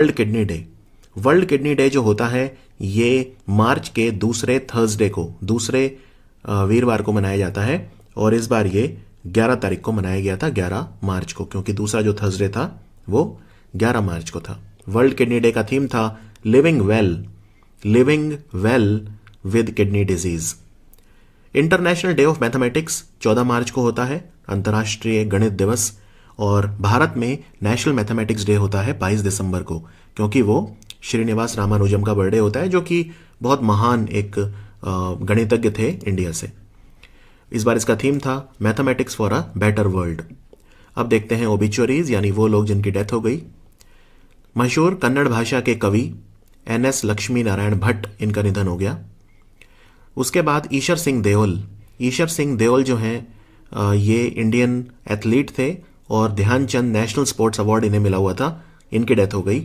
World kidney day. World kidney day जो होता है ये मार्च के दूसरे थर्सडे को, दूसरे वीरवार को मनाया जाता है, और इस बार ये 11 तारीख को मनाया गया था, 11 मार्च को, क्योंकि दूसरा जो थर्सडे था वो 11 मार्च को था। वर्ल्ड किडनी डे का थीम था living well with kidney disease. International day of mathematics 14 मार्च को होता है, अंतर्राष्ट्रीय गणित दिवस। और भारत में नेशनल मैथमेटिक्स डे होता है 22 दिसंबर को, क्योंकि वो श्रीनिवास रामानुजम का बर्थडे होता है, जो कि बहुत महान एक गणितज्ञ थे इंडिया से। इस बार इसका थीम था mathematics for a better world. अब देखते हैं ओबिचुअरीज, यानी वो लोग जिनकी डेथ हो गई। मशहूर कन्नड़ भाषा के कवि NS लक्ष्मी नारायण भट्ट, इनका निधन हो गया। उसके बाद ईशर सिंह देओल जो हैं ये इंडियन एथलीट थे और ध्यानचंद नेशनल स्पोर्ट्स अवार्ड इन्हें मिला हुआ था, इनकी डेथ हो गई।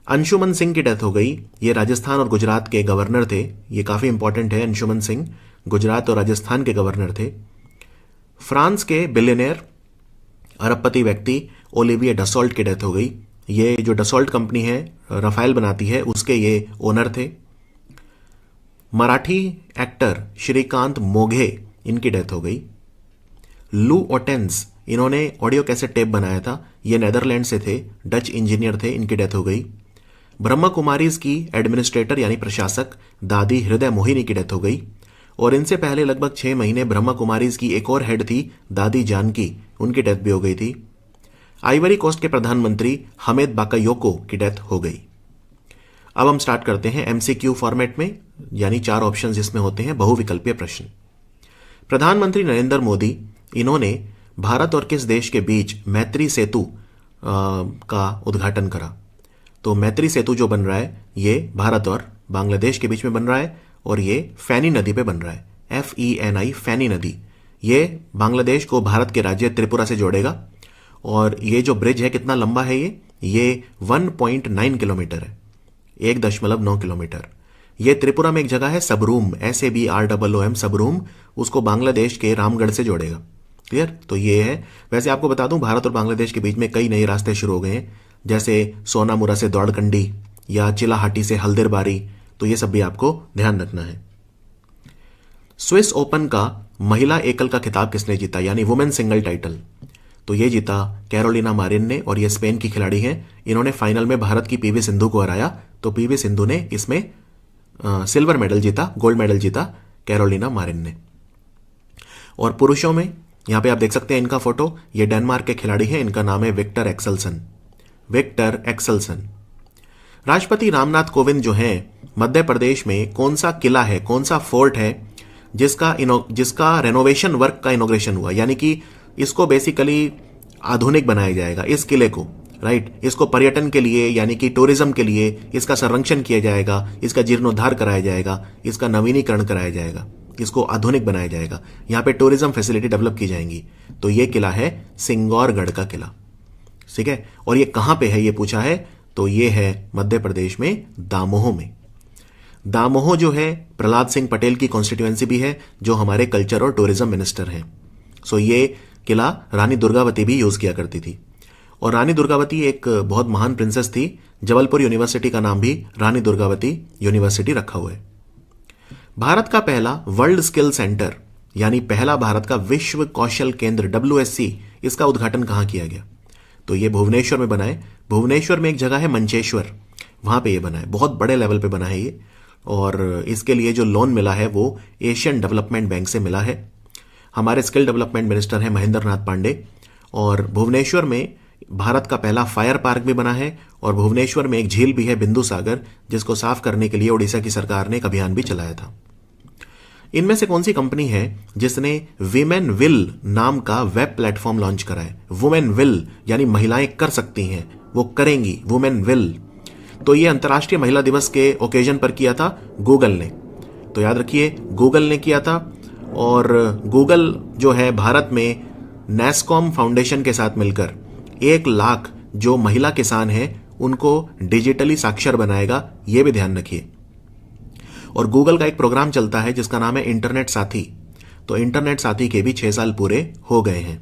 अंशुमन सिंह की डेथ हो गई। ये राजस्थान और गुजरात के गवर्नर थे, ये काफ़ी इंपॉर्टेंट है। अंशुमन सिंह गुजरात और राजस्थान के गवर्नर थे। फ्रांस के बिलियनियर अरबपति व्यक्ति ओलिविये डसॉल्ट की डेथ हो गई। ये जो डसॉल्ट कंपनी है राफेल बनाती है, उसके ये ओनर थे। मराठी एक्टर श्रीकांत मोघे, इनकी डेथ हो गई। लू ओटेंस, इन्होंने ऑडियो कैसेट टेप बनाया था, ये नेदरलैंड से थे, डच इंजीनियर थे, इनकी डेथ हो गई। ब्रह्मा कुमारीज की एडमिनिस्ट्रेटर यानी प्रशासक दादी हृदय मोहिनी की डेथ हो गई। और इनसे पहले लगभग 6 महीने ब्रह्मा कुमारीज की एक और हेड थी दादी जानकी, उनकी डेथ भी हो गई थी। आइवरी कोस्ट के प्रधानमंत्री हमेद बाकायोको की डेथ हो गई। अब हम स्टार्ट करते हैं MCQ फॉर्मेट में, यानी 4 ऑप्शन जिसमें होते हैं बहुविकल्पीय प्रश्न। प्रधानमंत्री नरेंद्र मोदी, इन्होंने भारत और किस देश के बीच मैत्री सेतु का उद्घाटन करा? तो मैत्री सेतु जो बन रहा है ये भारत और बांग्लादेश के बीच में बन रहा है, और ये फैनी नदी पे बन रहा है, FENI, फैनी नदी। ये बांग्लादेश को भारत के राज्य त्रिपुरा से जोड़ेगा। और ये जो ब्रिज है कितना लंबा है ये 1.9 किलोमीटर है, 1.9 किलोमीटर। ये त्रिपुरा में एक जगह है सबरूम, SABROOM, सबरूम, उसको बांग्लादेश के रामगढ़ से जोड़ेगा। क्लियर? तो ये है। वैसे आपको बता दूं, भारत और बांग्लादेश के बीच में कई नए रास्ते शुरू हो गए हैं, जैसे सोनामुरा से दौड़कंडी या चिलाहाटी से हल्दीबारी, तो ये सब भी आपको ध्यान रखना है। स्विस ओपन का महिला एकल का खिताब किसने जीता, यानी वुमेन सिंगल टाइटल? तो ये जीता कैरोलिना मारिन ने, और ये स्पेन की खिलाड़ी हैं। इन्होंने फाइनल में भारत की PV सिंधु को हराया, तो PV सिंधु ने इसमें सिल्वर मेडल जीता, गोल्ड मेडल जीता कैरोलिना मारिन ने। और पुरुषों में यहां पे आप देख सकते हैं इनका फोटो, ये डेनमार्क के खिलाड़ी हैं, इनका नाम है विक्टर एक्सेल्सन। राष्ट्रपति रामनाथ कोविंद जो हैं, मध्य प्रदेश में कौन सा किला है, कौन सा फोर्ट है जिसका रेनोवेशन वर्क का इनॉग्रेशन हुआ, यानी कि इसको बेसिकली आधुनिक बनाया जाएगा, इस किले को, राइट। इसको पर्यटन के लिए यानी कि टूरिज्म के लिए इसका संरक्षण किया जाएगा, इसका जीर्णोद्धार कराया जाएगा, इसका नवीनीकरण कराया जाएगा, इसको आधुनिक बनाया जाएगा, यहां पे टूरिज्म फैसिलिटी डेवलप की जाएंगी। तो ये किला है सिंगौरगढ़ का किला, ठीक है। और ये कहां पे है ये पूछा है, तो ये है मध्य प्रदेश में दामोह में। दामोह जो है प्रहलाद सिंह पटेल की कॉन्स्टिट्यूएंसी भी है, जो हमारे कल्चर और टूरिज्म मिनिस्टर हैं। सो ये किला रानी दुर्गावती भी यूज किया करती थी, और रानी दुर्गावती एक बहुत महान प्रिंसेस थी। जबलपुर यूनिवर्सिटी का नाम भी रानी दुर्गावती यूनिवर्सिटी रखा हुआ है। भारत का पहला वर्ल्ड स्किल सेंटर, यानी पहला भारत का विश्व कौशल केंद्र WSC, इसका उद्घाटन कहां किया गया? तो ये भुवनेश्वर में बना है। भुवनेश्वर में एक जगह है मंचेश्वर, वहां पे ये बना है, बहुत बड़े लेवल पे बना है ये। और इसके लिए जो लोन मिला है वो एशियन डेवलपमेंट बैंक से मिला है। हमारे स्किल डेवलपमेंट मिनिस्टर हैं महेंद्र नाथ पांडे। और भुवनेश्वर में भारत का पहला फायर पार्क भी बना है, और भुवनेश्वर में एक झील भी है बिंदु सागर, जिसको साफ करने के लिए ओडिशा की सरकार ने एक अभियान भी चलाया था। इनमें से कौन सी कंपनी है जिसने वीमेन विल नाम का वेब प्लेटफॉर्म लॉन्च करा है? वुमेन विल यानी महिलाएं कर सकती हैं, वो करेंगी, वुमेन विल। तो ये अंतर्राष्ट्रीय महिला दिवस के ओकेजन पर किया था गूगल ने, तो याद रखिए गूगल ने किया था। और गूगल जो है भारत में नेस्कॉम फाउंडेशन के साथ मिलकर 1 लाख जो महिला किसान हैं उनको डिजिटली साक्षर बनाएगा, ये भी ध्यान रखिए। और गूगल का एक प्रोग्राम चलता है जिसका नाम है इंटरनेट साथी, तो इंटरनेट साथी के भी 6 साल पूरे हो गए हैं,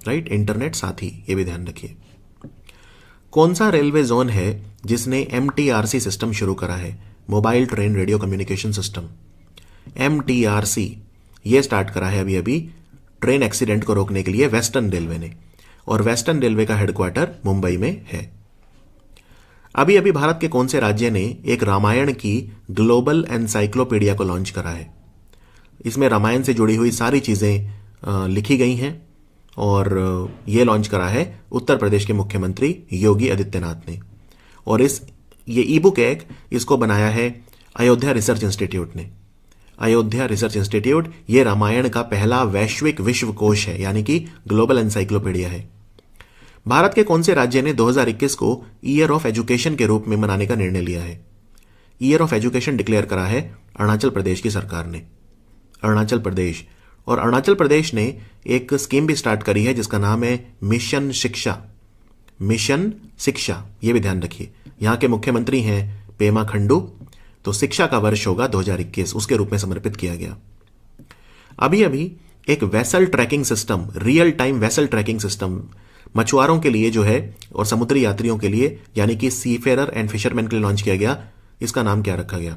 राइट। इंटरनेट साथी, ये भी ध्यान रखिए। कौन सा रेलवे जोन है जिसने MTRC सिस्टम शुरू करा है, mobile train radio communication system. MTRC ये स्टार्ट करा है अभी अभी ट्रेन एक्सीडेंट को रोकने के लिए वेस्टर्न रेलवे ने, और वेस्टर्न रेलवे का हेडक्वार्टर मुंबई में है। अभी अभी भारत के कौन से राज्य ने एक रामायण की ग्लोबल एनसाइक्लोपीडिया को लॉन्च करा है। इसमें रामायण से जुड़ी हुई सारी चीजें लिखी गई हैं, और ये लॉन्च करा है उत्तर प्रदेश के मुख्यमंत्री योगी आदित्यनाथ ने। और ये ई बुक है, इसको बनाया है अयोध्या रिसर्च इंस्टीट्यूट ने। अयोध्या रिसर्च इंस्टीट्यूट ये रामायण का पहला वैश्विक विश्वकोश है, यानी कि ग्लोबल एनसाइक्लोपीडिया है। भारत के कौन से राज्य ने 2021 को ईयर ऑफ एजुकेशन के रूप में मनाने का निर्णय लिया है। ईयर ऑफ एजुकेशन डिक्लेयर करा है अरुणाचल प्रदेश की सरकार ने। अरुणाचल प्रदेश, और अरुणाचल प्रदेश ने एक स्कीम भी स्टार्ट करी है जिसका नाम है मिशन शिक्षा। मिशन शिक्षा, ये भी ध्यान रखिए। यहां के मुख्यमंत्री हैं पेमा खंडू, तो शिक्षा का वर्ष होगा 2021, उसके रूप में समर्पित किया गया। अभी अभी एक vessel tracking system, real time vessel tracking system मछुआरों के लिए जो है और समुद्री यात्रियों के लिए, यानी कि सीफेरर एंड फिशरमैन के लिए लॉन्च किया गया। इसका नाम क्या रखा गया?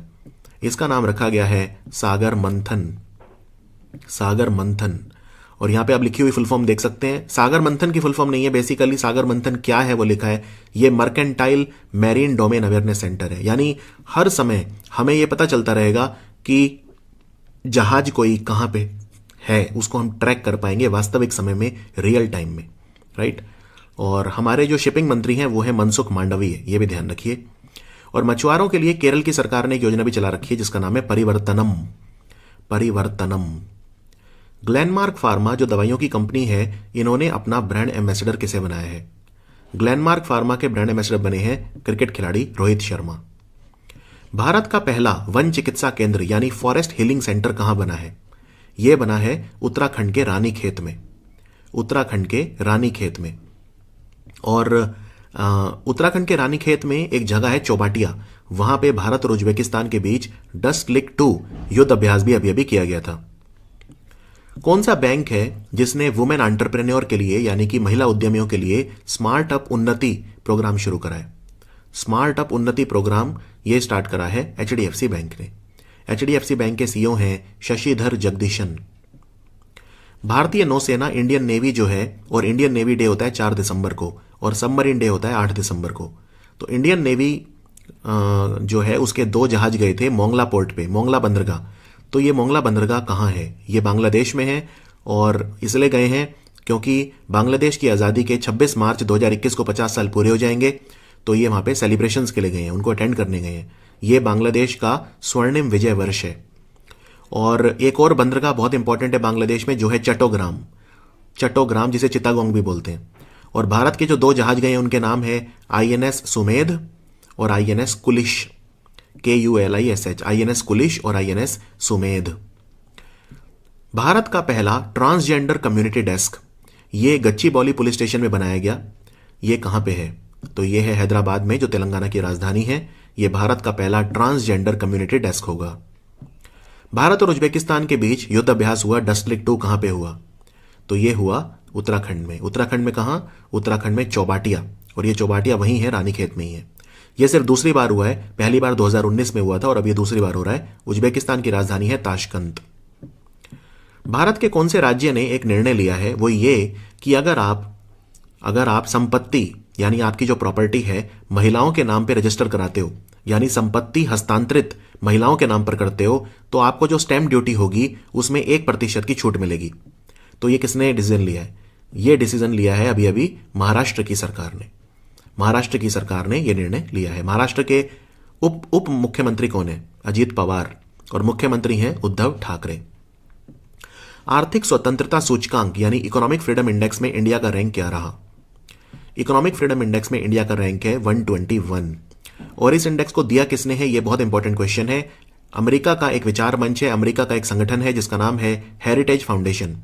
इसका नाम रखा गया है सागर मंथन। सागर मंथन, और यहां पे आप लिखी हुई फुल फॉर्म देख सकते हैं। सागर मंथन की फुल फॉर्म नहीं है, बेसिकली सागर मंथन क्या है वो लिखा है। ये mercantile marine domain awareness centre है, यानी हर समय हमें यह पता चलता रहेगा कि जहाज कोई कहां पे है, उसको हम ट्रैक कर पाएंगे वास्तविक समय में, रियल टाइम में, राइट। और हमारे जो शिपिंग मंत्री हैं वो है मनसुख मांडवीय, ये भी ध्यान रखिए। और मछुआरों के लिए केरल की सरकार ने एक योजना भी चला रखी है जिसका नाम है परिवर्तनम। परिवर्तनम। ग्लेनमार्क फार्मा जो दवाइयों की कंपनी है, इन्होंने अपना ब्रांड एम्बेसडर किसे बनाया है? ग्लेनमार्क फार्मा के ब्रांड एम्बेसडर बने हैं क्रिकेट खिलाड़ी रोहित शर्मा। भारत का पहला वन चिकित्सा केंद्र यानी फॉरेस्ट हीलिंग सेंटर कहां बना है? यह बना है उत्तराखंड के रानीखेत में। उत्तराखंड के रानीखेत में। और उत्तराखंड के रानीखेत में एक जगह है चौबाटिया, वहां पे भारत और उज्बेकिस्तान के बीच डस्ट लिक 2 युद्ध अभ्यास भी अभी अभी किया गया था। कौन सा बैंक है जिसने वुमेन एंटरप्रेन्योर के लिए, यानी कि महिला उद्यमियों के लिए स्मार्ट अप उन्नति प्रोग्राम शुरू करा है? स्मार्ट अप उन्नति प्रोग्राम ये स्टार्ट करा है HDFC बैंक ने। HDFC बैंक के सीईओ हैं शशिधर जगदीशन। भारतीय नौसेना, इंडियन नेवी जो है, और इंडियन नेवी डे होता है 4 दिसंबर को, और सबमरीन डे होता है 8 दिसंबर को। तो इंडियन नेवी जो है उसके 2 जहाज गए थे मोंगला पोर्ट पे, मोंगला बंदरगाह। तो ये मोंगला बंदरगाह कहाँ है? ये बांग्लादेश में है, और इसलिए गए हैं क्योंकि बांग्लादेश की आज़ादी के 26 मार्च 2021 को 50 साल पूरे हो जाएंगे, तो ये वहाँ पे सेलिब्रेशंस के लिए गए हैं, उनको अटेंड करने गए हैं। ये बांग्लादेश का स्वर्णिम विजय वर्ष है। और एक और बंदरगाह बहुत इंपॉर्टेंट है बांग्लादेश में, जो है चट्टोग्राम। चट्टोग्राम जिसे चित्तागोंग भी बोलते हैं। और भारत के जो 2 जहाज गए हैं उनके नाम है INS सुमेध और INS Kulish, KULISH, INS Kulish और INS सुमेध। भारत का पहला ट्रांसजेंडर कम्युनिटी डेस्क ये गच्चीबौली पुलिस स्टेशन में बनाया गया। ये कहां पे है? तो ये है हैदराबाद में, जो तेलंगाना की राजधानी है। ये भारत का पहला ट्रांसजेंडर कम्युनिटी डेस्क होगा। भारत और उज्बेकिस्तान के बीच युद्ध अभ्यास हुआ डस्ट लिक 2 कहां पे हुआ? तो ये हुआ उत्तराखंड में। उत्तराखंड में कहां? उत्तराखंड में चौबाटिया, और ये चौबाटिया वहीं है, रानीखेत में ही है। यह सिर्फ दूसरी बार हुआ है, पहली बार 2019 में हुआ था और अब ये दूसरी बार हो रहा है। उज्बेकिस्तान की राजधानी है ताशकंद। भारत के कौन से राज्य ने एक निर्णय लिया है, वो ये कि अगर आप संपत्ति, यानी आपकी जो प्रॉपर्टी है, महिलाओं के नाम पे रजिस्टर कराते हो, यानी संपत्ति हस्तांतरित महिलाओं के नाम पर करते हो, तो आपको जो स्टैंप ड्यूटी होगी उसमें 1% की छूट मिलेगी। तो ये किसने डिसीजन लिया है? ये डिसीजन लिया है अभी अभी महाराष्ट्र की सरकार ने। महाराष्ट्र की सरकार ने यह निर्णय लिया है। महाराष्ट्र के उप मुख्यमंत्री कौन है? अजीत पवार, और मुख्यमंत्री हैं उद्धव ठाकरे। आर्थिक स्वतंत्रता सूचकांक यानी इकोनॉमिक फ्रीडम इंडेक्स में इंडिया का रैंक क्या रहा? इकोनॉमिक फ्रीडम इंडेक्स में इंडिया का रैंक है 121, और इस इंडेक्स को दिया किसने है? यह बहुत इंपॉर्टेंट क्वेश्चन है। अमेरिका का एक विचार मंच है, अमेरिका का एक संगठन है जिसका नाम है हेरिटेज फाउंडेशन।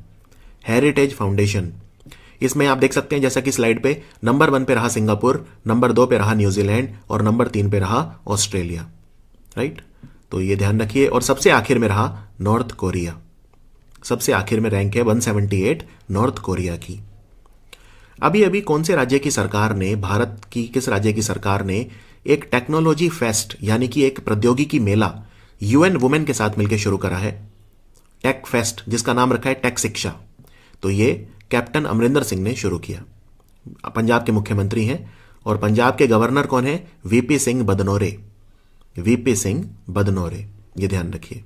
हेरिटेज फाउंडेशन, इसमें आप देख सकते हैं जैसा कि स्लाइड पे, नंबर 1 पे रहा सिंगापुर, नंबर 2 पे रहा न्यूजीलैंड, और नंबर 3 पे रहा ऑस्ट्रेलिया, राइट। तो ये ध्यान रखिए। और सबसे आखिर में रहा नॉर्थ कोरिया। सबसे आखिर में रैंक है 178 नॉर्थ कोरिया की। अभी अभी कौन से राज्य की सरकार ने, भारत की किस राज्य की सरकार ने एक टेक्नोलॉजी फेस्ट यानी कि एक प्रौद्योगिकी मेला यूएन वुमेन के साथ मिलकर शुरू करा है, टेक फेस्ट, जिसका नाम रखा है टेक शिक्षा। तो ये कैप्टन अमरिंदर सिंह ने शुरू किया। पंजाब के मुख्यमंत्री हैं और पंजाब के गवर्नर कौन है? वीपी सिंह बदनौरे। वीपी सिंह बदनौरे, ये ध्यान रखिए।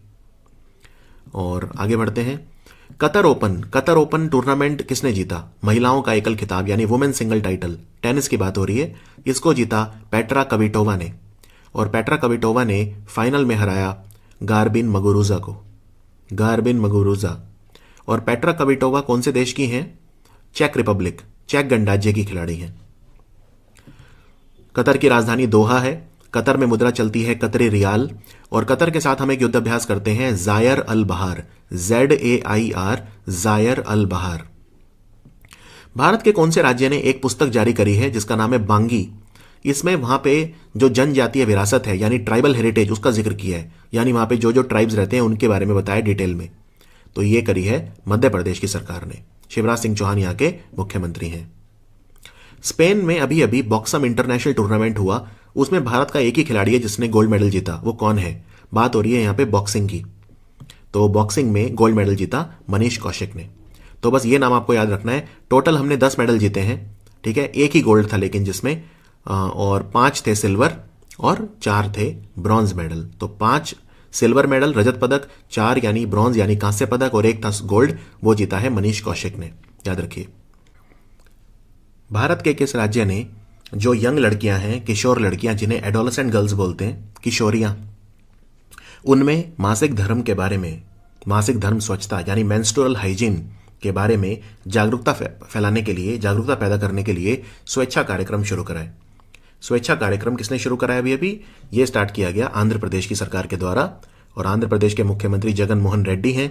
और आगे बढ़ते हैं। कतर ओपन टूर्नामेंट किसने जीता? महिलाओं का एकल खिताब यानी वुमेन सिंगल टाइटल, टेनिस की बात हो रही है। इसको जीता पेट्रा कविटोवा ने, और पेट्रा कविटोवा ने फाइनल में हराया गार्बिन मुगुरुजा को। Garbine Muguruza. और पेट्रा कविटोवा कौन से देश की हैं? चेक रिपब्लिक, चेक गणराज्य की खिलाड़ी हैं। कतर की राजधानी दोहा है। कतर में मुद्रा चलती है कतरी रियाल। और कतर के साथ हम एक युद्धाभ्यास करते हैं जायर अल बहार, ZAIR, जायर अल बहार। भारत के कौन से राज्य ने एक पुस्तक जारी करी है जिसका नाम है बांगी? इसमें वहां पे जो जनजातीय विरासत है यानी ट्राइबल हेरिटेज, उसका जिक्र किया है, यानी वहां पे जो जो ट्राइब्स रहते हैं उनके बारे में बताया डिटेल में। तो ये करी है मध्य प्रदेश की सरकार ने। शिवराज सिंह चौहान यहां के मुख्यमंत्री हैं। स्पेन में अभी अभी बॉक्सम इंटरनेशनल टूर्नामेंट हुआ, उसमें भारत का एक ही खिलाड़ी है जिसने गोल्ड मेडल जीता। वो कौन है? बात हो रही है यहां पे बॉक्सिंग की। तो बॉक्सिंग में गोल्ड मेडल जीता मनीष कौशिक ने। तो बस ये नाम आपको याद रखना है। टोटल हमने 10 मेडल जीते हैं, ठीक है। एक ही गोल्ड था लेकिन जिसमें, और 5 थे सिल्वर और 4 थे ब्रॉन्ज मेडल। तो 5 सिल्वर मेडल, रजत पदक, 4 यानी ब्रॉन्ज यानी कांस्य पदक, और 1 था गोल्ड, वो जीता है मनीष कौशिक ने, याद रखिए। भारत के किस राज्य ने जो यंग लड़कियां हैं, किशोर लड़कियां, जिन्हें एडोलेसेंट गर्ल्स बोलते हैं, किशोरियां, उनमें मासिक धर्म के बारे में, मासिक धर्म स्वच्छता यानी मेंस्ट्रुअल हाइजीन के बारे में जागरूकता फैलाने के लिए, जागरूकता पैदा करने के लिए स्वेच्छा कार्यक्रम शुरू कराए। स्वेच्छा कार्यक्रम किसने शुरू कराया? अभी ये स्टार्ट किया गया आंध्र प्रदेश की सरकार के द्वारा, और आंध्र प्रदेश के मुख्यमंत्री जगन मोहन रेड्डी हैं,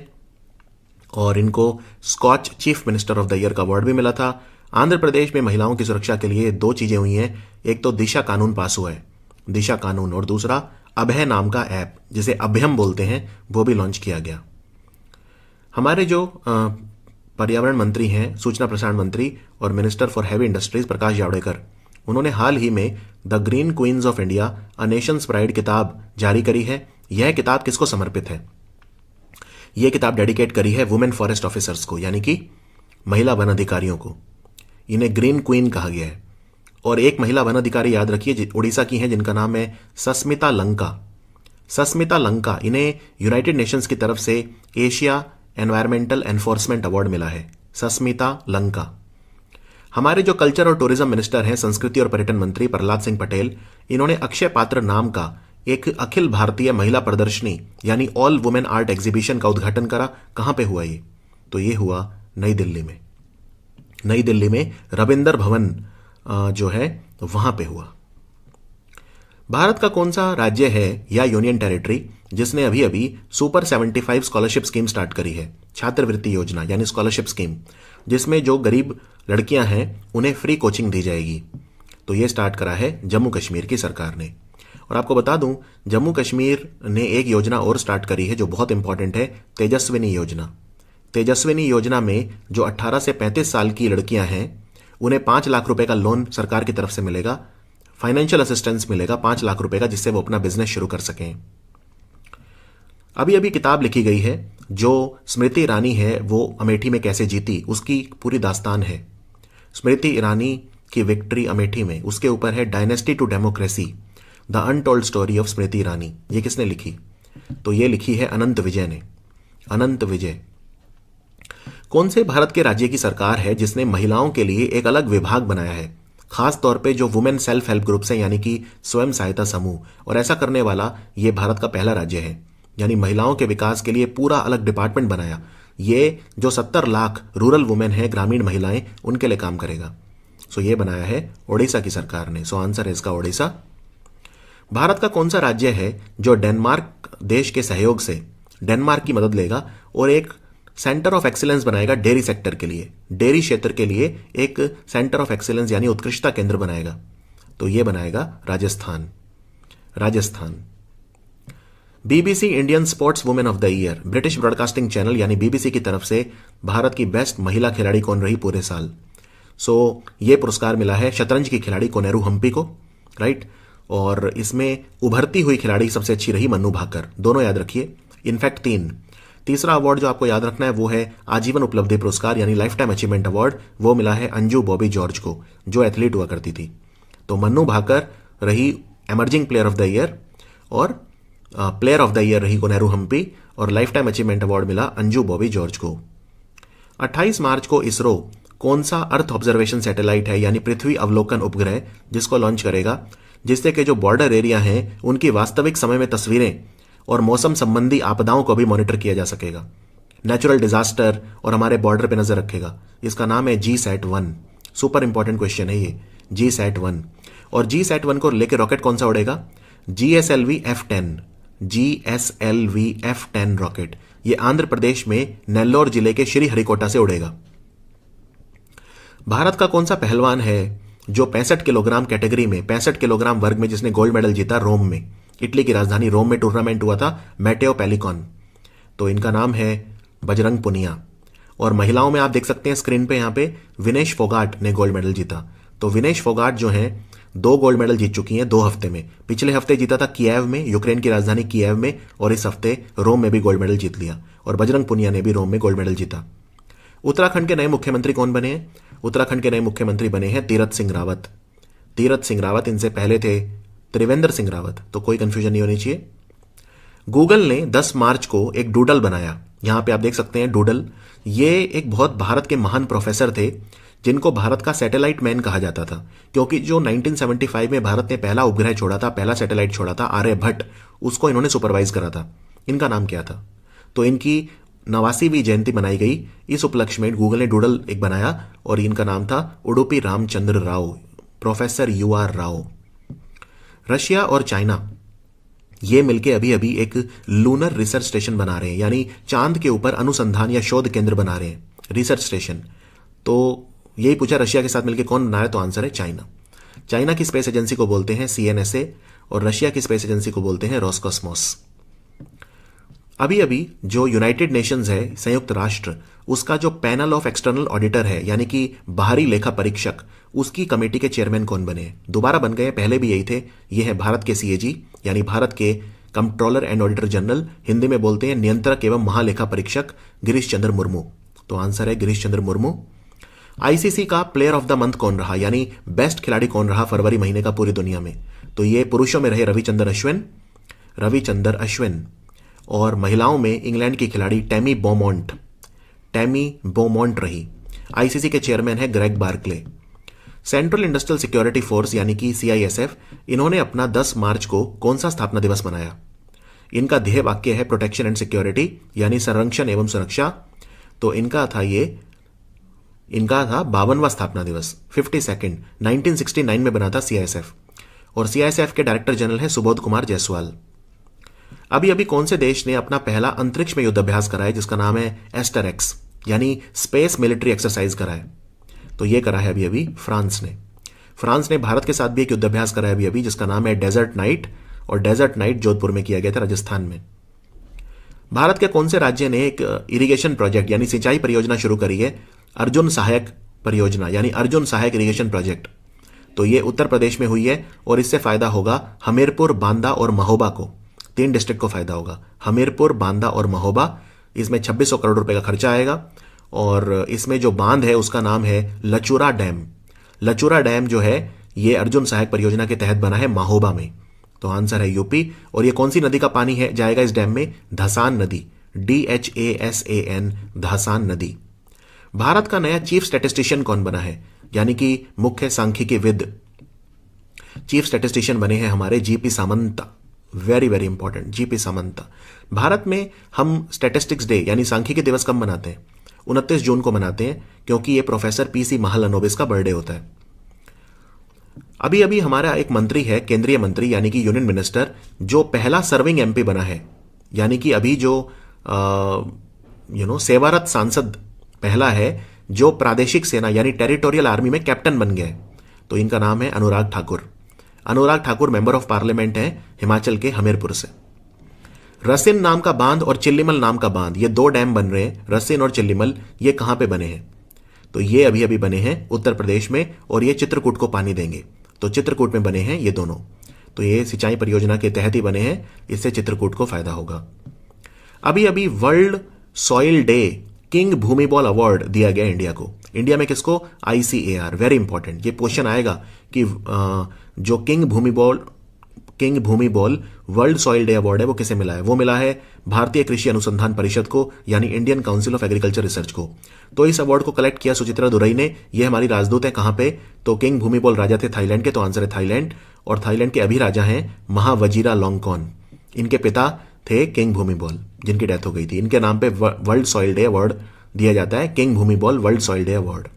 और इनको Scotch chief minister of the year का अवार्ड भी मिला था। आंध्र प्रदेश में महिलाओं की सुरक्षा के लिए 2 चीजें हुई हैं। एक तो दिशा कानून पास हुआ है, दिशा कानून, और दूसरा अभय नाम का ऐप, जिसे अभयम बोलते हैं, वो भी लॉन्च किया गया। हमारे जो पर्यावरण मंत्री हैं, सूचना प्रसारण मंत्री और minister for heavy industries Prakash Javadekar, उन्होंने हाल ही में the green queens of India a nation's pride किताब जारी करी है। यह किताब किसको समर्पित है? यह किताब डेडिकेट करी है वुमेन फॉरेस्ट ऑफिसर्स को, यानी कि महिला वन अधिकारियों को। इन्हें ग्रीन क्वीन कहा गया है। और एक महिला वन अधिकारी याद रखिए, उड़ीसा की हैं, जिनका नाम है सस्मिता लंका। सस्मिता लंका, इन्हें यूनाइटेड नेशंस की तरफ से एशिया एनवायरमेंटल एनफोर्समेंट अवार्ड मिला है। सस्मिता लंका। हमारे जो कल्चर और टूरिज्म मिनिस्टर हैं, संस्कृति और पर्यटन मंत्री प्रहलाद सिंह पटेल, इन्होंने अक्षय पात्र नाम का एक अखिल भारतीय महिला प्रदर्शनी यानी ऑल वुमेन आर्ट एग्जीबिशन का उद्घाटन करा। कहां पे हुआ ये? तो ये हुआ नई दिल्ली में। नई दिल्ली में रविंदर भवन जो है वहां पे हुआ। भारत का कौन सा राज्य है या यूनियन टेरिटरी जिसने अभी अभी सुपर 75 स्कॉलरशिप स्कीम स्टार्ट करी है? छात्रवृत्ति योजना यानी स्कॉलरशिप स्कीम, जिसमें जो गरीब लड़कियां हैं उन्हें फ्री कोचिंग दी जाएगी। तो यह स्टार्ट करा है जम्मू कश्मीर की सरकार ने। और आपको बता दूं, जम्मू कश्मीर ने एक योजना और स्टार्ट करी है जो बहुत इंपॉर्टेंट है, तेजस्विनी योजना। तेजस्विनी योजना में जो 18 से 35 साल की लड़कियां हैं उन्हें 5 लाख रुपए का लोन सरकार की तरफ से मिलेगा, फाइनेंशियल असिस्टेंस मिलेगा 5 लाख रुपए का, जिससे वो अपना बिजनेस शुरू कर सकें। अभी अभी किताब लिखी गई है, जो स्मृति ईरानी है वो अमेठी में कैसे जीती, उसकी पूरी दास्तान है। स्मृति ईरानी की विक्ट्री अमेठी में, उसके ऊपर है dynasty to democracy, the untold story of Smriti Irani. ये किसने लिखी? तो ये लिखी है अनंत विजय ने। अनंत विजय। कौन से भारत के राज्य की सरकार है जिसने महिलाओं के लिए एक अलग विभाग बनाया है, खास तौर पे जो वुमेन सेल्फ हेल्प ग्रुप्स हैं यानी कि स्वयं सहायता समूह, और ऐसा करने वाला ये भारत का पहला राज्य है, यानी महिलाओं के विकास के लिए पूरा अलग डिपार्टमेंट बनाया। ये जो 70 लाख रूरल वुमेन है, ग्रामीण महिलाएं, उनके लिए काम करेगा। सो ये बनाया है ओडिशा की सरकार ने। सो आंसर है इसका ओडिशा। भारत का कौन सा राज्य है जो डेनमार्क देश के सहयोग से डेनमार्क की मदद लेगा और एक सेंटर ऑफ एक्सीलेंस बनाएगा डेयरी सेक्टर के लिए, डेयरी क्षेत्र के लिए एक सेंटर ऑफ एक्सीलेंस यानी उत्कृष्टता केंद्र बनाएगा? तो यह बनाएगा Rajasthan. Rajasthan. BBC Indian sports women of the year, British broadcasting channel यानी बीबीसी की तरफ से भारत की बेस्ट महिला खिलाड़ी कौन रही पूरे साल? सो ये पुरस्कार मिला है शतरंज की खिलाड़ी कोनेरू हम्पी को, राइट। और इसमें उभरती हुई खिलाड़ी सबसे अच्छी रही मन्नू भाकर, दोनों याद रखिए, इनफैक्ट 3। तीसरा अवार्ड जो आपको याद रखना है वो है आजीवन उपलब्धि पुरस्कार यानी लाइफ टाइम अचीवमेंट अवार्ड, वो मिला है अंजू बॉबी जॉर्ज को जो एथलीट हुआ करती थी। तो मन्नू भाकर रही emerging player of the year और प्लेयर ऑफ द ईयर रही कोनेरू हम्पी, और लाइफ टाइम अचीवमेंट अवार्ड मिला अंजू बॉबी जॉर्ज को। 28 मार्च को इसरो कौन सा अर्थ ऑब्जर्वेशन सैटेलाइट है यानी पृथ्वी अवलोकन उपग्रह जिसको लॉन्च करेगा, जिससे कि जो बॉर्डर एरिया हैं उनकी वास्तविक समय में तस्वीरें और मौसम संबंधी आपदाओं को भी मॉनिटर किया जा सकेगा, नेचुरल डिजास्टर और हमारे बॉर्डर पे नजर रखेगा। इसका नाम है GSAT-1। सुपर इंपॉर्टेंट क्वेश्चन है ये, GSAT-1। और GSAT-1 को लेकर रॉकेट कौन सा उड़ेगा? GSLV F10, GSLV F10 rocket. ये आंध्र प्रदेश में नेल्लोर जिले के श्रीहरिकोटा से उड़ेगा। भारत का कौन सा पहलवान है जो 65 किलोग्राम कैटेगरी में, 65 किलोग्राम वर्ग में जिसने गोल्ड मेडल जीता रोम में, इटली की राजधानी रोम में टूर्नामेंट हुआ था, मैटेओ पेलिकॉन। तो इनका नाम है बजरंग पुनिया। और महिलाओं में आप देख सकते हैं स्क्रीन पे, यहां पे विनेश फोगाट ने गोल्ड मेडल जीता। तो विनेश फोगाट जो है 2 गोल्ड मेडल जीत चुकी हैं 2 हफ्ते में। पिछले हफ्ते जीता था किएव में, यूक्रेन की राजधानी किएव में, और इस हफ्ते रोम में भी गोल्ड मेडल जीत लिया। और बजरंग पुनिया ने भी रोम में गोल्ड मेडल जीता। उत्तराखंड के नए मुख्यमंत्री कौन बने हैं? उत्तराखंड के नए मुख्यमंत्री बने हैं तीरथ सिंह रावत। तीरथ सिंह रावत, इनसे पहले थे त्रिवेंद्र सिंह रावत, तो कोई कंफ्यूजन नहीं होनी चाहिए। गूगल ने 10 मार्च को एक डूडल बनाया, यहां पे आप देख सकते हैं डूडल। ये एक बहुत भारत के महान प्रोफेसर थे जिनको भारत का सैटेलाइट मैन कहा जाता था, क्योंकि जो 1975 में भारत ने पहला उपग्रह छोड़ा था, पहला सैटेलाइट छोड़ा था आर्यभट्ट, उसको इन्होंने सुपरवाइज करा था। इनका नाम क्या था? तो इनकी 89वीं जयंती मनाई गई। इस उपलक्ष्य में गूगल ने डूडल एक बनाया और इनका नाम था Udupi Ramchandra Rao, professor UR Rao. Russia और चाइना ये मिलके अभी अभी एक लूनर रिसर्च स्टेशन बना रहे हैं, यानी चांद के ऊपर अनुसंधान या शोध केंद्र बना रहे हैं, रिसर्च स्टेशन। तो यही पूछा रशिया के साथ मिलकर कौन बनाया, तो आंसर है चाइना। चाइना की स्पेस एजेंसी को बोलते हैं CNSA और रशिया की स्पेस एजेंसी को बोलते हैं रोस्कोसमोस। अभी अभी जो यूनाइटेड नेशंस है, संयुक्त राष्ट्र, उसका जो पैनल ऑफ एक्सटर्नल ऑडिटर है यानी कि बाहरी लेखा परीक्षक, उसकी कमेटी के चेयरमैन कौन बने? दोबारा बन गए, पहले भी यही थे। ये है भारत के CAG यानी भारत के controller and auditor general, Hindi में बोलते हैं नियंत्रक एवं महालेखा परीक्षक, गिरीश चंद्र मुर्मू। तो आंसर है गिरीश चंद्र मुर्मू। ICC का प्लेयर ऑफ द मंथ कौन रहा यानी बेस्ट खिलाड़ी कौन रहा फरवरी महीने का पूरी दुनिया में? तो ये पुरुषों में रहे रविचंद्र अश्विन, और महिलाओं में इंग्लैंड की खिलाड़ी टैमी बोमोंट रही। ICC के चेयरमैन है Greg Barclay. Central industrial security force यानी कि CISF, इन्होंने अपना 10 मार्च को कौन सा स्थापना दिवस मनाया? इनका ध्येय वाक्य है प्रोटेक्शन एंड सिक्योरिटी यानी संरक्षण एवं सुरक्षा। तो इनका था 52वां स्थापना दिवस, 52nd, 1969 में बना था CISF। और CISF के डायरेक्टर जनरल है सुबोध कुमार जायसवाल। अभी अभी कौन से देश ने अपना पहला अंतरिक्ष में युद्धाभ्यास कराया जिसका नाम है एस्टरएक्स यानी स्पेस मिलिट्री एक्सरसाइज कराया? तो ये करा है अभी अभी फ्रांस ने। फ्रांस ने भारत के साथ भी एक युद्धाभ्यास कराया अभी अभी जिसका नाम है डेजर्ट नाइट, और डेजर्ट नाइट जोधपुर में किया गया था, राजस्थान में। भारत के कौन से राज्य ने एक इरिगेशन प्रोजेक्ट यानी सिंचाई परियोजना शुरू करी है, अर्जुन सहायक परियोजना यानी अर्जुन सहायक इरिगेशन प्रोजेक्ट? तो ये उत्तर प्रदेश में हुई है और इससे फायदा होगा हमीरपुर, बांदा और महोबा को, 3 डिस्ट्रिक्ट को फायदा होगा, हमीरपुर, बांदा और महोबा। इसमें 2600 करोड़ रुपए का खर्चा आएगा और इसमें जो बांध है उसका नाम है लचूरा डैम। लचूरा डैम जो है ये अर्जुन सहायक परियोजना के तहत बना है महोबा में। तो आंसर है यूपी। और ये कौन सी नदी का पानी है जाएगा इस डैम में? धसान नदी, DHASAN, धसान नदी। भारत का नया चीफ स्टैटिस्टिशियन कौन बना है यानी कि मुख्य सांख्यिकीविद? चीफ स्टैटिस्टिशियन बने हैं हमारे GP Samanta. Very very important, GP Samanta. Bharat में हम स्टैटिस्टिक्स डे यानी सांख्यिकी दिवस कब मनाते हैं? 29 जून को मनाते हैं क्योंकि ये प्रोफेसर PC महालनोबिस का बर्थडे होता है। अभी अभी हमारा एक मंत्री है, केंद्रीय मंत्री यानी कि यूनियन मिनिस्टर, जो पहला सर्विंग MP बना है, यानी कि अभी जो सेवारत सांसद पहला है जो प्रादेशिक सेना यानी टेरिटोरियल आर्मी में कैप्टन बन गया है। तो इनका नाम है Anurag Thakur. Anurag Thakur member of parliament हैं हिमाचल के हमीरपुर से। रसिन नाम का बांध और चिल्लीमल नाम का बांध, ये 2 डैम बन रहे हैं, रसिन और चिल्लीमल, ये कहां पे बने हैं? तो ये अभी अभी बने हैं उत्तर प्रदेश में, और ये चित्रकूट को पानी देंगे। तो चित्रकूट में बने हैं ये दोनों, तो ये सिंचाई परियोजना के तहत ही बने हैं, इससे चित्रकूट को फायदा होगा। अभी अभी world soil day king Bhumibol award दिया गया इंडिया को। इंडिया में किसको? ICAR। वेरी इंपॉर्टेंट, ये क्वेश्चन आएगा कि जो king Bhumibol world soil day award है वो किसे मिला है? वो मिला है भारतीय कृषि अनुसंधान परिषद को, यानी Indian council of agriculture research को। तो इस अवार्ड को कलेक्ट किया सुचित्रा दुरई ने। ये हमारी राजदूत है कहां पे? तो किंग भूमिबॉल राजा थे थाईलैंड के, तो आंसर है थाईलैंड। और थाईलैंड के अभी राजा हैं महावजीरा लोंगकॉन। इनके पिता थे किंग भूमिबॉल, जिनकी डेथ हो गई थी। इनके नाम पे वर्ल्ड सॉइल डे अवार्ड दिया जाता है, king Bhumibol world soil day award.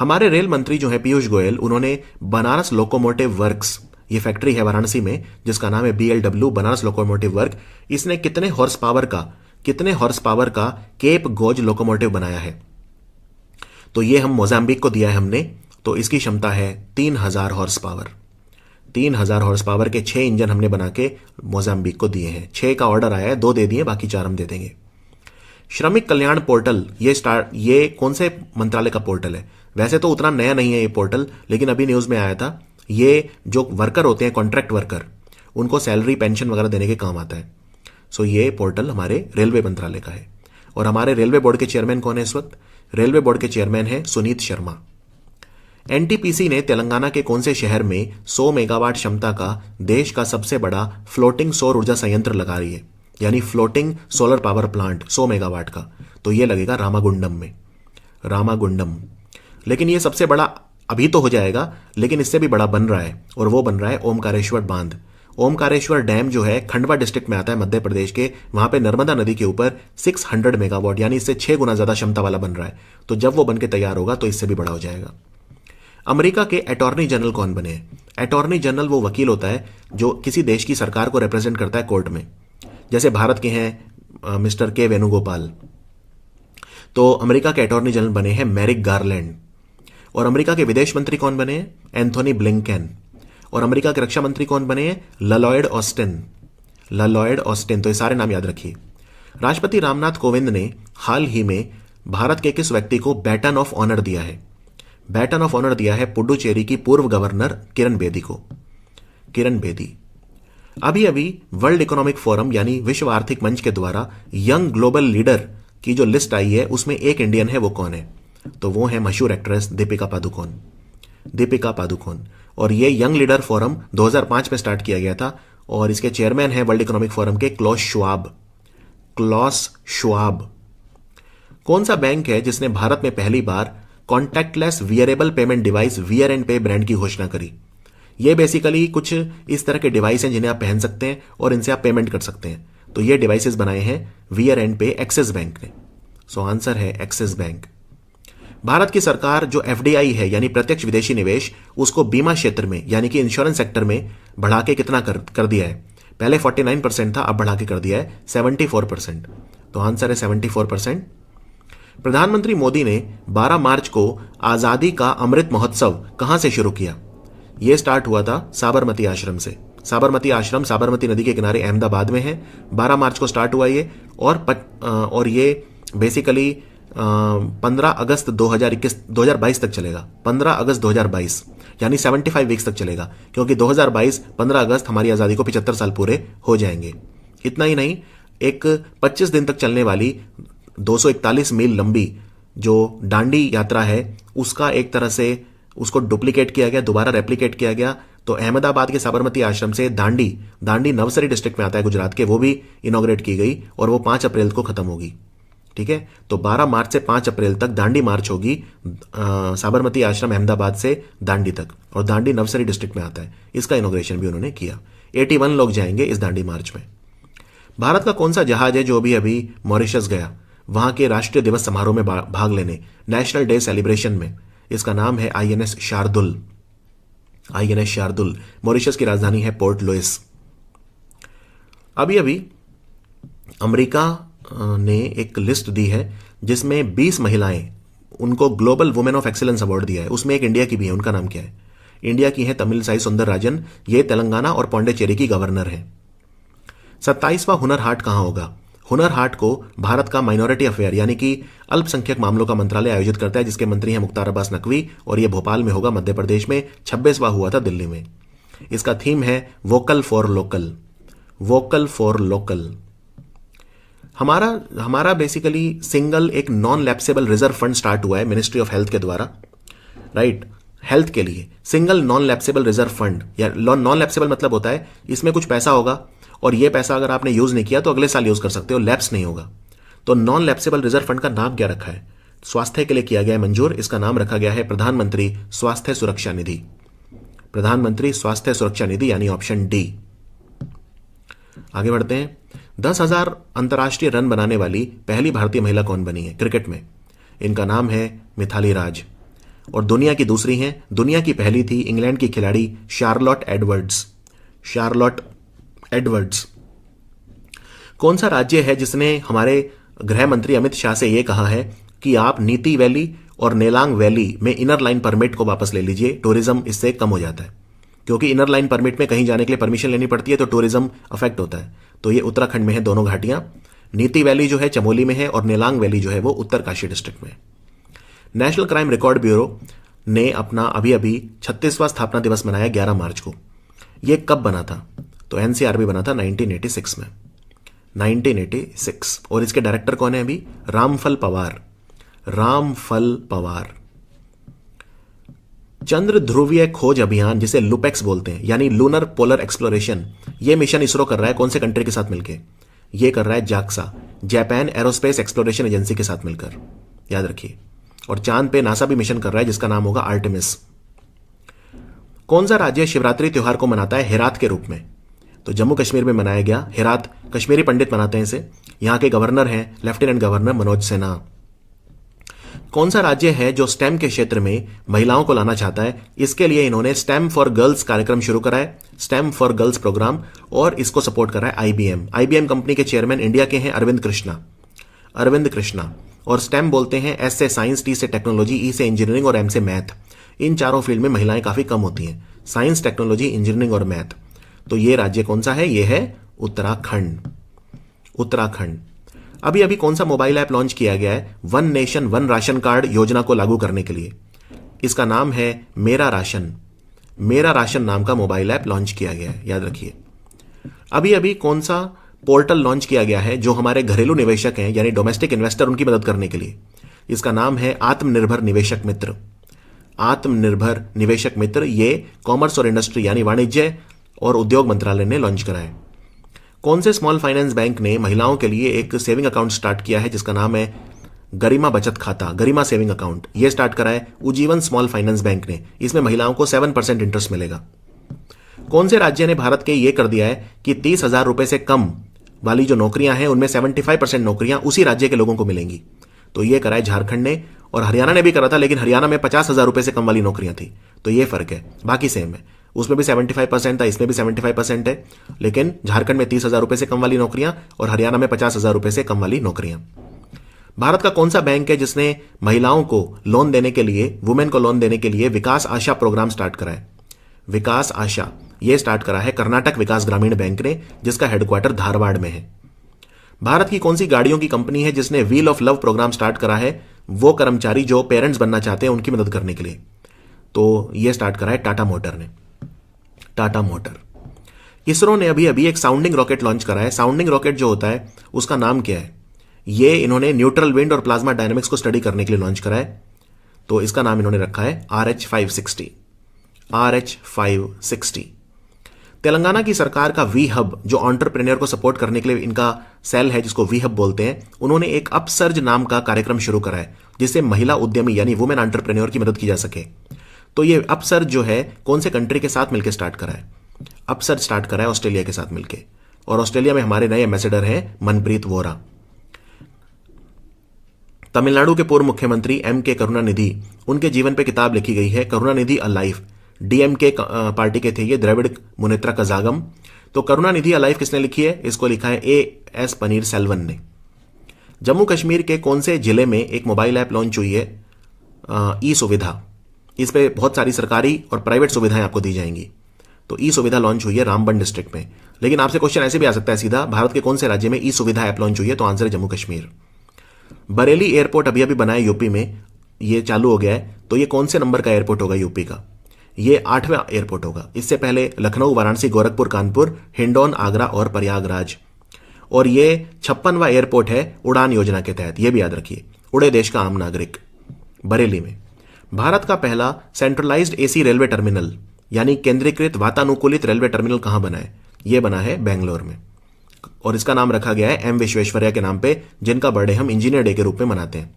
हमारे रेल मंत्री जो है पीयूष गोयल, उन्होंने बनारस लोकोमोटिव वर्क्स, ये फैक्ट्री है वाराणसी में जिसका नाम है BLW बनारस लोकोमोटिव वर्क, इसने कितने हॉर्स पावर का केप गोज लोकोमोटिव बनाया है? तो ये हम मोजाम्बिक को दिया है हमने, तो इसकी क्षमता है 3000 हॉर्स पावर। 3000 हॉर्स पावर के 6 इंजन हमने बना के मोजाम्बिक को दिए हैं। 6 का ऑर्डर आया है, 2 दे दिए, बाकी 4 हम दे देंगे। श्रमिक कल्याण पोर्टल, ये कौन से मंत्रालय का पोर्टल है? वैसे तो उतना नया नहीं है ये पोर्टल, लेकिन अभी न्यूज में आया था। ये जो वर्कर होते हैं, कॉन्ट्रैक्ट वर्कर, उनको सैलरी पेंशन वगैरह देने के काम आता है। सो ये पोर्टल हमारे रेलवे मंत्रालय का है। और हमारे रेलवे बोर्ड के चेयरमैन कौन है इस वक्त? रेलवे बोर्ड के चेयरमैन है सुनीत शर्मा। NTPC ने तेलंगाना के कौन से शहर में 100 मेगावाट क्षमता का देश का सबसे बड़ा फ्लोटिंग सौर ऊर्जा संयंत्र लगा रही है, यानी floating solar power plant 100 megawatt का? तो ये लगेगा रामागुंडम में, रामागुंडम। लेकिन ये सबसे बड़ा अभी तो हो जाएगा, लेकिन इससे भी बड़ा बन रहा है, और वो बन रहा है ओमकारेश्वर बांध। ओमकारेश्वर डैम जो है खंडवा डिस्ट्रिक्ट में आता है मध्य प्रदेश के, वहां पे नर्मदा नदी के ऊपर 600 मेगावाट, यानी इससे 6 गुना ज्यादा क्षमता वाला बन रहा है। तो जब वो बनके तैयार होगा तो इससे भी बड़ा हो जाएगा। अमेरिका के अटॉर्नी जनरल कौन बने हैं? अटॉर्नी जनरल वो वकील होता है जो किसी देश की सरकार को रिप्रेजेंट करता है कोर्ट में। जैसे भारत के हैं मिस्टर के वेणुगोपाल, तो अमेरिका के अटॉर्नी जनरल बने हैं मैरिक गारलैंड। और अमेरिका के विदेश मंत्री कौन बने हैं? Anthony Blinken. और अमेरिका के रक्षा मंत्री कौन बने हैं? ललॉयड ऑस्टिन। तो ये सारे नाम याद रखिए। राष्ट्रपति रामनाथ कोविंद ने हाल ही में भारत के किस व्यक्ति को बैटन ऑफ ऑनर दिया है? बैटन ऑफ ऑनर दिया है पुडुचेरी की पूर्व गवर्नर किरण बेदी को। किरण बेदी। अभी अभी वर्ल्ड इकोनॉमिक फोरम यानी विश्व आर्थिक मंच के द्वारा यंग ग्लोबल लीडर की जो लिस्ट आई है, उसमें एक इंडियन है। वो कौन है? तो वो है मशहूर एक्ट्रेस दीपिका पादुकोण। और ये यंग लीडर फोरम 2005 में स्टार्ट किया गया था, और इसके चेयरमैन है वर्ल्ड इकोनॉमिक फोरम के क्लॉस श्वाब। कौन सा बैंक है जिसने भारत में पहली बार contactless wearable payment device wear and pay brand की घोषणा करी? ये बेसिकली कुछ इस तरह के डिवाइस हैं जिन्हें आप पहन सकते हैं और इनसे आप पेमेंट कर सकते हैं। तो ये डिवाइसेस बनाए हैं वियर एंड पे एक्सिस बैंक ने। सो आंसर है एक्सिस बैंक। भारत की सरकार जो FDI है यानी प्रत्यक्ष विदेशी निवेश, उसको बीमा क्षेत्र में यानी कि इंश्योरेंस सेक्टर में बढ़ा के कितना कर दिया है? पहले 49% था, अब बढ़ा के कर दिया है 74%। तो आंसर है 74%। प्रधानमंत्री मोदी ने 12 मार्च को आजादी का अमृत महोत्सव कहां से शुरू किया? यह स्टार्ट हुआ था साबरमती आश्रम से। साबरमती आश्रम साबरमती नदी के किनारे अहमदाबाद में है। 12 मार्च को स्टार्ट हुआ ये, और ये बेसिकली 15 अगस्त 2022 तक चलेगा। 15 अगस्त 2022 यानी 75 वीक्स तक चलेगा, क्योंकि 2022 15 अगस्त हमारी आजादी को 75 साल पूरे हो जाएंगे। इतना ही नहीं, एक 25 दिन तक चलने वाली 241 मील लंबी जो दांडी यात्रा है, उसका एक तरह से उसको डुप्लीकेट किया गया, दोबारा रेप्लिकेट किया गया। तो अहमदाबाद के साबरमती आश्रम से दांडी नवसरी डिस्ट्रिक्ट में आता है गुजरात के, वो भी इनॉग्रेट की गई, और वो 5 अप्रैल को खत्म होगी। ठीक है, तो 12 मार्च से 5 अप्रैल तक दांडी मार्च होगी साबरमती आश्रम अहमदाबाद से दांडी तक, और दांडी नवसरी डिस्ट्रिक्ट में आता है। इसका इनॉग्रेशन भी उन्होंने किया। 81 लोग जाएंगे इस दांडी मार्च में। भारत का कौन सा जहाज है जो अभी मॉरिशस गया वहां के राष्ट्रीय दिवस समारोह में भाग लेने, नेशनल डे सेलिब्रेशन में? इसका नाम है INS शार्दुल। मॉरिशस की राजधानी है पोर्ट लुइस। अभी अमेरिका ने एक लिस्ट दी है जिसमें 20 महिलाएं, उनको global women of excellence award दिया है। उसमें एक इंडिया की भी है। उनका नाम क्या है? इंडिया की है तमिलसाई सुंदरराजन। ये तेलंगाना और पौंडीचेरी की गवर्नर हैं। 27वां हुनर हाट कहां होगा? हुनर हाट को भारत का माइनॉरिटी अफेयर यानी कि अल्पसंख्यक मामलों का मंत्रालय आयोजित करता है, जिसके मंत्री हैं मुख्तार अब्बास नकवी, और यह भोपाल में होगा मध्य प्रदेश में। 26वां हुआ था दिल्ली में। इसका थीम है vocal for local. Vocal for local. हमारा बेसिकली सिंगल एक non lapsable reserve fund start हुआ है मिनिस्ट्री ऑफ हेल्थ के द्वारा, राइट। हेल्थ के लिए single non lapsable reserve fund, या नॉन लैप्सेबल मतलब होता है इसमें कुछ पैसा होगा और ये पैसा अगर आपने यूज नहीं किया तो अगले साल यूज कर सकते हो, लैप्स नहीं होगा। तो नॉन लैप्सेबल रिजर्व फंड का नाम क्या रखा है? स्वास्थ्य के लिए किया गया है मंजूर। इसका नाम रखा गया है प्रधानमंत्री स्वास्थ्य सुरक्षा निधि। प्रधानमंत्री स्वास्थ्य सुरक्षा निधि यानी ऑप्शन डी। आगे बढ़ते हैं। 10,000 अंतर्राष्ट्रीय रन बनाने वाली पहली भारतीय महिला कौन बनी है क्रिकेट में? इनका नाम है मिथाली राज। और दुनिया की दूसरी हैं, दुनिया की पहली थी इंग्लैंड की खिलाड़ी शार्लोट एडवर्ड्स। Charlotte Edwards. कौन सा राज्य है जिसने हमारे गृह मंत्री अमित शाह से यह कहा है कि आप नीति वैली और नेलांग वैली में इनर लाइन परमिट को वापस ले लीजिए, टूरिज्म इससे कम हो जाता है। क्योंकि इनर लाइन परमिट में कहीं जाने के लिए परमिशन लेनी पड़ती है तो टूरिज्म अफेक्ट होता है। तो ये उत्तराखंड में है दोनों घाटियां। नीति वैली जो है चमोली में है और नेलांग वैली जो है वो उत्तरकाशी डिस्ट्रिक्ट में। नेशनल क्राइम रिकॉर्ड ब्यूरो ने अपना अभी 36वां स्थापना दिवस मनाया 11 मार्च को। यह कब बना था? तो एनसीआरबी बना था 1986 में, 1986। और इसके डायरेक्टर कौन है अभी? रामफल पवार। रामफल पवार। चंद्र ध्रुवीय खोज अभियान जिसे लुपेक्स बोलते हैं यानी लूनर पोलर एक्सप्लोरेशन, यह मिशन इसरो कर रहा है कौन से कंट्री के साथ मिलकर? यह कर रहा है JAXA, Japan aerospace exploration agency के साथ मिलकर, याद रखिए। और चांद पे नासा भी मिशन कर रहा है जिसका नाम होगा आर्टेमिस। कौन सा राज्य शिवरात्रि त्योहार को मनाता है हेरात के रूप में? तो जम्मू कश्मीर में मनाया गया। हेरात कश्मीरी पंडित मनाते हैं इसे। यहां के गवर्नर हैं लेफ्टिनेंट गवर्नर मनोज सिन्हा। कौन सा राज्य है जो स्टेम के क्षेत्र में महिलाओं को लाना चाहता है? इसके लिए इन्होंने स्टेम फॉर गर्ल्स कार्यक्रम शुरू करा है, स्टेम फॉर गर्ल्स प्रोग्राम, और इसको सपोर्ट कर रहा है आईबीएम। आईबीएम कंपनी के चेयरमैन इंडिया के हैं अरविंद कृष्णा। अरविंद कृष्णा। और स्टेम बोलते हैं एस से साइंस, टी से टेक्नोलॉजी, ई से इंजीनियरिंग और एम से मैथ। इन चारों फील्ड में महिलाएं काफी कम होती हैं, साइंस, टेक्नोलॉजी, इंजीनियरिंग और मैथ। तो ये राज्य कौन सा है? ये है उत्तराखंड। उत्तराखंड। अभी कौन सा मोबाइल ऐप लॉन्च किया गया है one nation one ration card योजना को लागू करने के लिए? इसका नाम है मेरा राशन। मेरा राशन नाम का मोबाइल ऐप लॉन्च किया गया है, याद रखिए। अभी कौन सा पोर्टल लॉन्च किया गया है जो हमारे घरेलू निवेशक हैं यानी डोमेस्टिक इन्वेस्टर, उनकी मदद करने के लिए? इसका नाम है आत्मनिर्भर निवेशक मित्र। आत्मनिर्भर निवेशक मित्र ये कॉमर्स और इंडस्ट्री यानी वाणिज्य और उद्योग मंत्रालय ने लॉन्च करा है। कौन से स्मॉल फाइनेंस बैंक ने महिलाओं के लिए एक सेविंग अकाउंट स्टार्ट किया है जिसका नाम है गरिमा बचत खाता, गरिमा सेविंग अकाउंट? यह स्टार्ट करा है उज्जीवन स्मॉल फाइनेंस बैंक ने। इसमें महिलाओं को 7% इंटरेस्ट मिलेगा। कौन से राज्य ने भारत के ये कर दिया है कि 30,000 रुपए से कम वाली जो नौकरियां हैं उनमें 75% नौकरियां उसी राज्य के लोगों को मिलेंगी? तो यह करा है झारखंड ने, और हरियाणा ने भी करा था, लेकिन हरियाणा में 50,000 रुपए से कम वाली नौकरियां थी। तो यह फर्क है, बाकी सेम है। उसमें भी 75% था, इसमें भी 75% है, लेकिन झारखंड में 30,000 रुपए से कम वाली नौकरियां और हरियाणा में 50,000 रुपए से कम वाली नौकरियां। भारत का कौन सा बैंक है जिसने महिलाओं को लोन देने के लिए, वुमेन को लोन देने के लिए विकास आशा प्रोग्राम स्टार्ट करा है? विकास आशा यह स्टार्ट करा है कर्नाटक विकास ग्रामीण बैंक ने, जिसका हेडक्वार्टर धारवाड़ में है। भारत की कौन सी गाड़ियों की कंपनी है जिसने wheel of love programme start करा है वो कर्मचारी जो पेरेंट्स बनना चाहते हैं उनकी मदद करने के लिए? तो यह स्टार्ट करा है टाटा मोटर ने। टाटा मोटर। इसरो ने अभी एक साउंडिंग रॉकेट लॉन्च करा है। साउंडिंग रॉकेट जो होता है उसका नाम क्या है? ये इन्होंने न्यूट्रल विंड और प्लाज्मा डायनामिक्स को स्टडी करने के लिए लॉन्च करा है। तो इसका नाम इन्होंने रखा है RH-560। RH-560। तेलंगाना की सरकार का वी हब जो एंटरप्रेन्योर को सपोर्ट करने के लिए इनका सेल है जिसको वी हब बोलते हैं, उन्होंने एक अपसर्ज नाम का कार्यक्रम शुरू करा है जिससे महिला उद्यमी यानी वुमेन एंटरप्रेन्योर की मदद की जा सके। तो ये अपसर्ज जो है कौन से कंट्री के साथ मिलकर स्टार्ट करा है? अपसर्ज स्टार्ट करा है ऑस्ट्रेलिया के साथ मिलकर, और ऑस्ट्रेलिया में हमारे नए एम्बेसडर हैं मनप्रीत वोरा। तमिलनाडु के पूर्व मुख्यमंत्री M.K. करुणानिधि, उनके जीवन पे किताब लिखी गई है Karunanidhi a life. DMK party के थे ये, द्रविड़ मुनेत्रा कजागम। तो करुणानिधि अ लाइफ किसने लिखी है? इसको लिखा है A.S. पनीर सेल्वन ने। जम्मू कश्मीर के कौन से जिले में एक मोबाइल ऐप लॉन्च हुई है ई सुविधा? इस पे बहुत सारी सरकारी और प्राइवेट सुविधाएं आपको दी जाएंगी। तो ई सुविधा लॉन्च हुई है रामबन डिस्ट्रिक्ट में। लेकिन आपसे क्वेश्चन ऐसे भी आ सकता है सीधा, भारत के कौन से राज्य में ई सुविधा ऐप लॉन्च हुई है? तो आंसर है जम्मू कश्मीर। बरेली एयरपोर्ट अभी अभी बना है यूपी में, ये चालू हो गया है, तो ये कौन से नंबर का एयरपोर्ट होगा यूपी का? ये 8वां एयरपोर्ट होगा। इससे पहले लखनऊ, वाराणसी, गोरखपुर, कानपुर, हिंडौन, आगरा और प्रयागराज। और ये 56वां एयरपोर्ट है उड़ान योजना के तहत, ये भी याद रखिए, उड़े देश का आम नागरिक। बरेली में भारत का पहला सेंट्रलाइज्ड एसी रेलवे टर्मिनल यानी केंद्रीकृत वातानुकूलित रेलवे टर्मिनल कहां बना है? यह बना है बेंगलोर में, और इसका नाम रखा गया है एम विश्वेश्वरैया के नाम पे, जिनका बर्थडे हम इंजीनियर डे के रूप में मनाते हैं।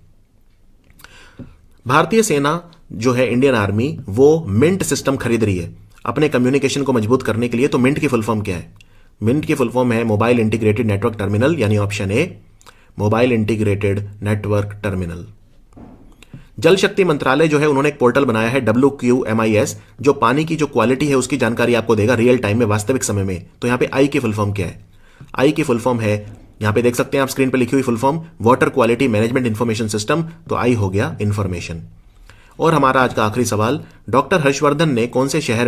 भारतीय सेना जो है, इंडियन आर्मी, वो मिंट सिस्टम खरीद रही है अपने कम्युनिकेशन को मजबूत करने के लिए। तो मिंट की फुल फॉर्म क्या है? मिंट की फुल फॉर्म है मोबाइल इंटीग्रेटेड नेटवर्क टर्मिनल, यानी option A, mobile integrated network terminal. जल शक्ति मंत्रालय जो है, उन्होंने एक पोर्टल बनाया है WQMIS, जो पानी की जो क्वालिटी है उसकी जानकारी आपको देगा रियल टाइम में, वास्तविक समय में। तो यहां पे आई की फुल फॉर्म क्या है? आई की फुल फॉर्म है, यहां पे देख सकते हैं आप स्क्रीन पे लिखी हुई full form, water quality management information system. तो आई हो गया इंफॉर्मेशन। और हमारा आज का आखिरी सवाल, डॉक्टर हर्षवर्धन ने कौन से शहर